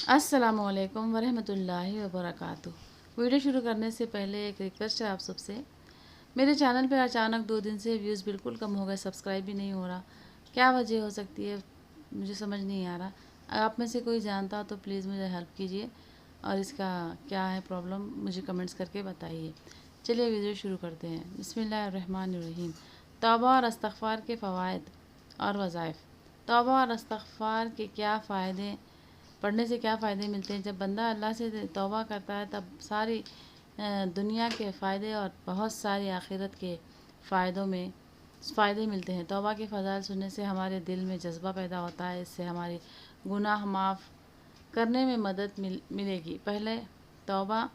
अस्सलामु अलैकुम वरहमतुल्लाहि वबरकातुह। वीडियो शुरू करने से पहले एक रिक्वेस्ट है आप सबसे। मेरे चैनल पे अचानक 2 दिन से व्यूज़ बिल्कुल कम हो गए, सब्सक्राइब भी नहीं हो रहा। क्या वजह हो सकती है मुझे समझ नहीं आ रहा। आप में से कोई जानता हो तो प्लीज़ मुझे हेल्प कीजिए और इसका क्या है प्रॉब्लम मुझे कमेंट्स करके बताइए। चलिए वीडियो शुरू करते हैं। बिस्मिल्लाहिर्रहमानिर्रहीम। तौबा और इस्तग़फ़ार के फ़वाइद और वज़ाइफ। तौबा और इस्तग़फ़ार के क्या फ़ायदे, पढ़ने से क्या फ़ायदे मिलते हैं। जब बंदा अल्लाह से तौबा करता है तब सारी दुनिया के फ़ायदे और बहुत सारी आखिरत के फ़ायदे मिलते हैं। तौबा के फ़ज़ाइल सुनने से हमारे दिल में जज्बा पैदा होता है, इससे हमारे गुनाह माफ़ करने में मदद मिलेगी। पहले तौबा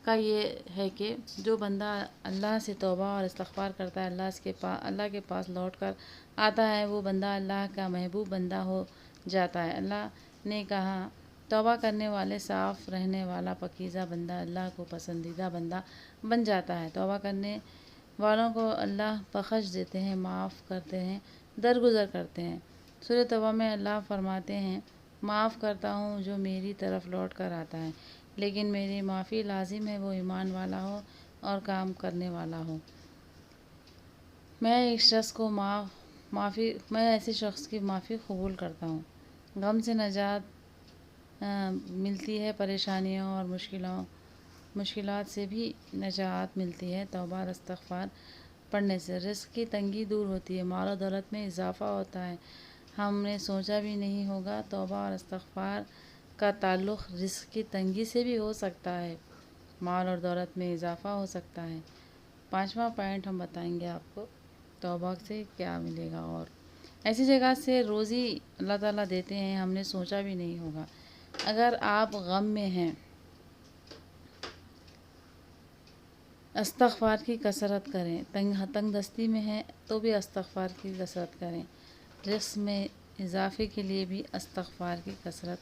का ये है कि जो बंदा अल्लाह से तौबा और इस्तग़फ़ार करता है, अल्लाह के पास लौट कर आता है, वो बंदा अल्लाह का महबूब बंदा हो जाता है। अल्लाह ने कहा, तौबा करने वाले साफ़ रहने वाला पकीज़ा बंदा अल्लाह को पसंदीदा बंदा बन जाता है। तौबा करने वालों को अल्लाह बख्श देते हैं, माफ़ करते हैं, दरगुज़र करते हैं। सूरह तौबा में अल्लाह फरमाते हैं, माफ़ करता हूँ जो मेरी तरफ लौट कर आता है, लेकिन मेरी माफ़ी लाजिम है वो ईमान वाला हो और काम करने वाला हो। मैं ऐसे शख्स की माफ़ी कबूल करता हूँ। गम से नजात मिलती है, परेशानियों और मुश्किलात से भी नजात मिलती है। तौबा और इस्तग़फ़ार पढ़ने से रिज़्क़ की तंगी दूर होती है, माल और दौलत में इजाफ़ा होता है। हमने सोचा भी नहीं होगा तौबा और इस्तग़फ़ार का ताल्लुक़ रिज़्क़ की तंगी से भी हो सकता है, माल और दौलत में इजाफ़ा हो सकता है। 5वां पॉइंट हम बताएंगे आपको, तौबा से क्या मिलेगा। और ऐसी जगह से रोज़ी अल्लाह ताला देते हैं, हमने सोचा भी नहीं होगा। अगर आप गम में हैं, इस्तग़फ़ार की कसरत करें। तंग दस्ती में हैं तो भी इस्तग़फ़ार की कसरत करें। रिज़्क़ में इजाफ़े के लिए भी इस्तग़फ़ार की कसरत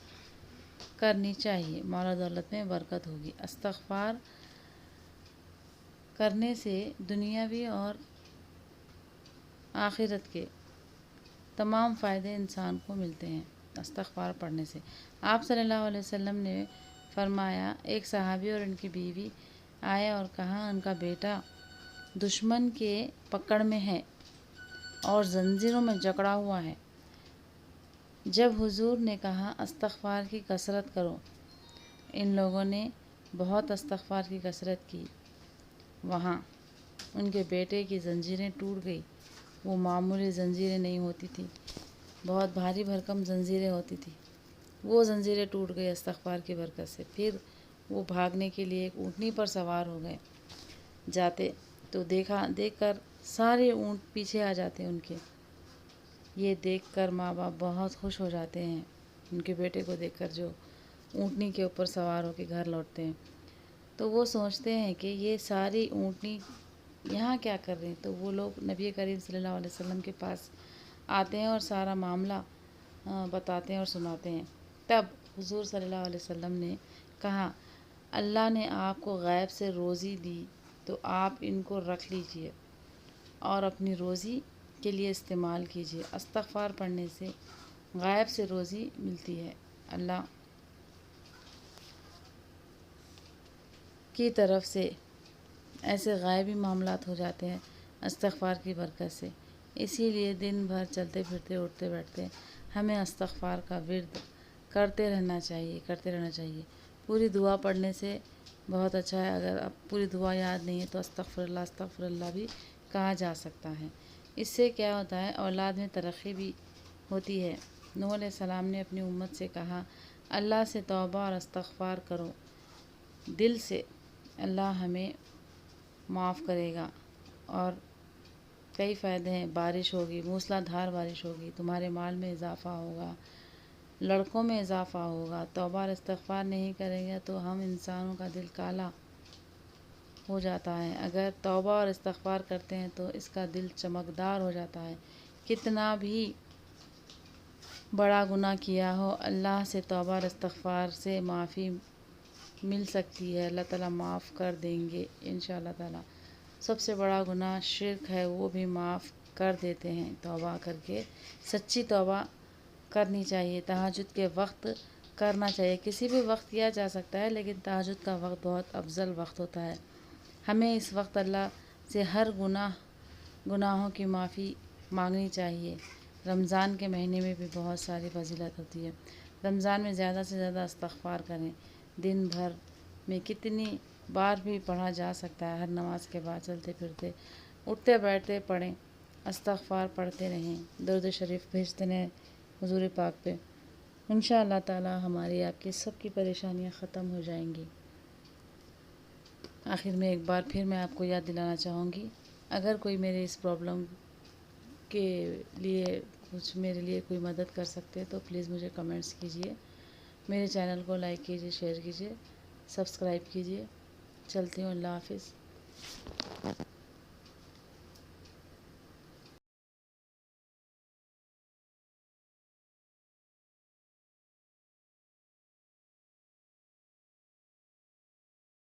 करनी चाहिए, माल और दौलत में बरकत होगी। इस्तग़फ़ार करने से दुनियावी और आखिरत के तमाम फ़ायदे इंसान को मिलते हैं इस्तग़फ़ार पढ़ने से। आप सल्लल्लाहु अलैहि वसल्लम ने फरमाया, एक सहाबी और उनकी बीवी आए और कहा, उनका बेटा दुश्मन के पकड़ में है और जंजीरों में जकड़ा हुआ है। जब हुजूर ने कहा, इस्तग़फ़ार की कसरत करो, इन लोगों ने बहुत इस्तग़फ़ार की कसरत की। वहाँ उनके बेटे की जंजीरें टूट गई। वो मामूली जंजीरें नहीं होती थी, बहुत भारी भरकम जंजीरें होती थी। वो जंजीरें टूट गई इस्तग़फ़ार की बरकत से। फिर वो भागने के लिए एक ऊँटनी पर सवार हो गए। जाते तो देखकर सारे ऊँट पीछे आ जाते उनके। ये देखकर माँ बाप बहुत खुश हो जाते हैं उनके बेटे को देखकर, जो ऊँटनी के ऊपर सवार होकर घर लौटते हैं। तो वो सोचते हैं कि ये सारी ऊँटनी यहाँ क्या कर रही हैं। तो वो लोग नबी करीम सल्लल्लाहु अलैहि वसल्लम के पास आते हैं और सारा मामला बताते हैं और सुनाते हैं। तब हुजूर सल्लल्लाहु अलैहि वसल्लम ने कहा, अल्लाह ने आपको गैब से रोज़ी दी तो आप इनको रख लीजिए और अपनी रोज़ी के लिए इस्तेमाल कीजिए। इस्तग़फ़ार पढ़ने से गैब से रोज़ी मिलती है, अल्लाह की तरफ से ऐसे गायबी मामलात हो जाते हैं इस्तग़फ़ार की बरकत से। इसीलिए दिन भर चलते फिरते उठते बैठते हमें इस्तग़फ़ार का विर्द करते रहना चाहिए। पूरी दुआ पढ़ने से बहुत अच्छा है। अगर अब पूरी दुआ याद नहीं है तो अस्तग़फ़िरुल्लाह भी कहा जा सकता है। इससे क्या होता है, औलाद में तरक्की भी होती है। नूह अलैहिस्सलाम ने अपनी उम्मत से कहा, अल्लाह से तौबा और इस्तग़फ़ार करो दिल से, अल्लाह हमें माफ़ करेगा। और कई फ़ायदे हैं, बारिश होगी, मूसलाधार बारिश होगी, तुम्हारे माल में इजाफ़ा होगा, लड़कों में इजाफ़ा होगा। तौबा और इस्तग़फ़ार नहीं करेंगे तो हम इंसानों का दिल काला हो जाता है, अगर तौबा और इस्तग़फ़ार करते हैं तो इसका दिल चमकदार हो जाता है। कितना भी बड़ा गुनाह किया हो, अल्लाह से तौबा और इस्तग़फ़ार से माफ़ी मिल सकती है, अल्लाह ताला माफ़ कर देंगे इंशाअल्लाह ताला। सबसे बड़ा गुनाह शिर्क है, वो भी माफ़ कर देते हैं तौबा करके। सच्ची तौबा करनी चाहिए। तहज्जुद के वक्त کرنا چاہیے. کسی بھی وقت کیا جا سکتا ہے لیکن تہجد کا وقت بہت افضل وقت ہوتا ہے. ہمیں اس وقت اللہ سے ہر گناہوں کی معافی مانگنی چاہیے. رمضان کے مہینے میں بھی بہت ساری فضیلت ہوتی ہے. رمضان میں زیادہ سے زیادہ استغفار کریں. دن بھر میں کتنی بار بھی پڑھا جا سکتا ہے. ہر نماز کے بعد چلتے پھرتے اٹھتے بیٹھتے پڑھیں. استغفار پڑھتے رہیں. درود شریف بھیجتے رہیں حضور پاک پہ. انشاء اللہ تعالی ہماری آپ کی سب کی پریشانیاں ختم ہو جائیں گی. آخر میں ایک بار پھر میں آپ کو یاد دلانا چاہوں گی، اگر کوئی میرے اس پرابلم کے لیے میرے لیے کوئی مدد کر سکتے تو پلیز مجھے کمنٹس کیجیے. میرے چینل کو لائک کیجیے، شیئر کیجیے، سبسکرائب کیجیے. چلتی ہوں. اللہ حافظ.